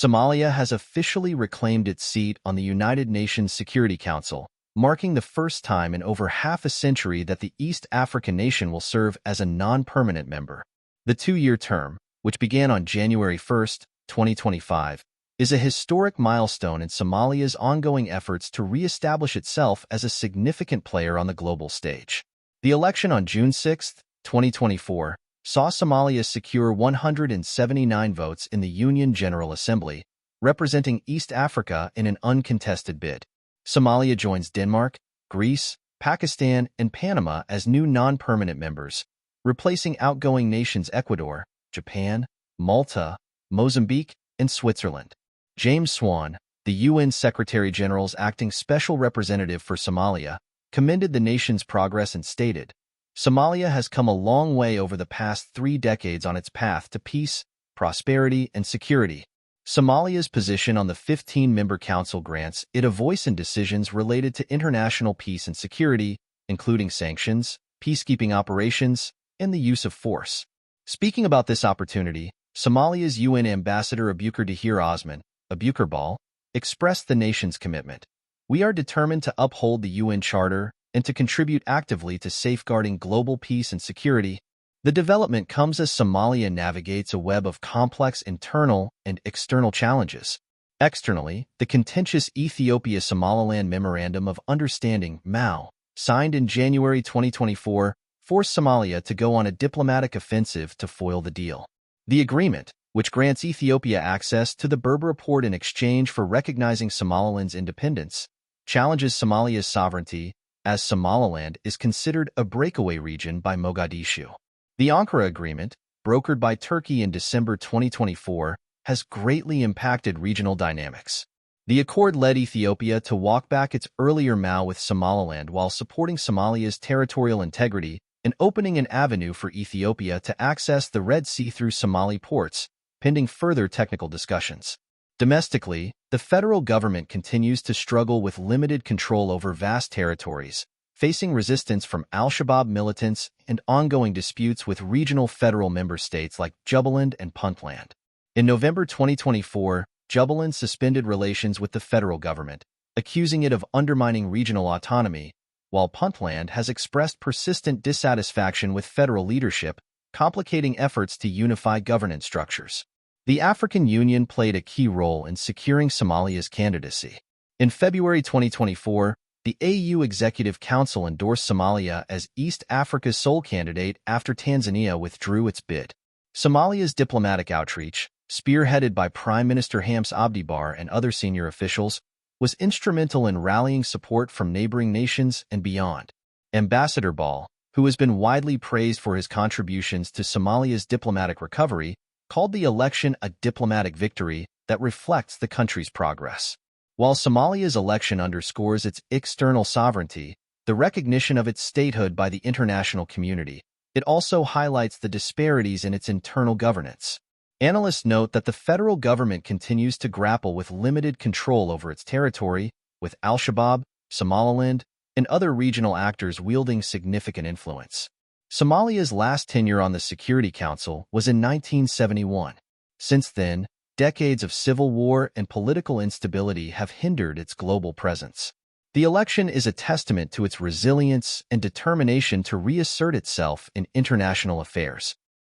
Somalia has officially reclaimed its seat on the United Nations Security Council, marking the first time in over half a century that the East African nation will serve as a non-permanent member. The two-year term, which began on January 1, 2025, is a historic milestone in Somalia's ongoing efforts to re-establish itself as a significant player on the global stage. The election on June 6, 2024, saw Somalia secure 179 votes in the Union General Assembly, representing East Africa in an uncontested bid. Somalia joins Denmark, Greece, Pakistan, and Panama as new non-permanent members, replacing outgoing nations Ecuador, Japan, Malta, Mozambique, and Switzerland. James Swan, the UN Secretary-General's acting special representative for Somalia, commended the nation's progress and stated, "Somalia has come a long way over the past 3 decades on its path to peace, prosperity, and security." Somalia's position on the 15-member council grants it a voice in decisions related to international peace and security, including sanctions, peacekeeping operations, and the use of force. Speaking about this opportunity, Somalia's UN ambassador Abukar Dahir Osman, Abukurbal, expressed the nation's commitment. "We are determined to uphold the UN Charter and to contribute actively to safeguarding global peace and security." The development comes as Somalia navigates a web of complex internal and external challenges. Externally, the contentious Ethiopia-Somaliland Memorandum of Understanding (MAU), signed in January 2024, forced Somalia to go on a diplomatic offensive to foil the deal. The agreement, which grants Ethiopia access to the Berbera port in exchange for recognizing Somaliland's independence, challenges Somalia's sovereignty, as Somaliland is considered a breakaway region by Mogadishu. The Ankara Agreement, brokered by Turkey in December 2024, has greatly impacted regional dynamics. The accord led Ethiopia to walk back its earlier MAU with Somaliland while supporting Somalia's territorial integrity and opening an avenue for Ethiopia to access the Red Sea through Somali ports, pending further technical discussions. Domestically, the federal government continues to struggle with limited control over vast territories, facing resistance from al-Shabaab militants and ongoing disputes with regional federal member states like Jubaland and Puntland. In November 2024, Jubaland suspended relations with the federal government, accusing it of undermining regional autonomy, while Puntland has expressed persistent dissatisfaction with federal leadership, complicating efforts to unify governance structures. The African Union played a key role in securing Somalia's candidacy. In February 2024, the AU Executive Council endorsed Somalia as East Africa's sole candidate after Tanzania withdrew its bid. Somalia's diplomatic outreach, spearheaded by Prime Minister Hams Abdi Barre and other senior officials, was instrumental in rallying support from neighboring nations and beyond. Ambassador Ball, who has been widely praised for his contributions to Somalia's diplomatic recovery, called the election a diplomatic victory that reflects the country's progress. While Somalia's election underscores its external sovereignty, the recognition of its statehood by the international community, it also highlights the disparities in its internal governance. Analysts note that the federal government continues to grapple with limited control over its territory, with al-Shabaab, Somaliland, and other regional actors wielding significant influence. Somalia's last tenure on the Security Council was in 1971. Since then, decades of civil war and political instability have hindered its global presence. The election is a testament to its resilience and determination to reassert itself in international affairs.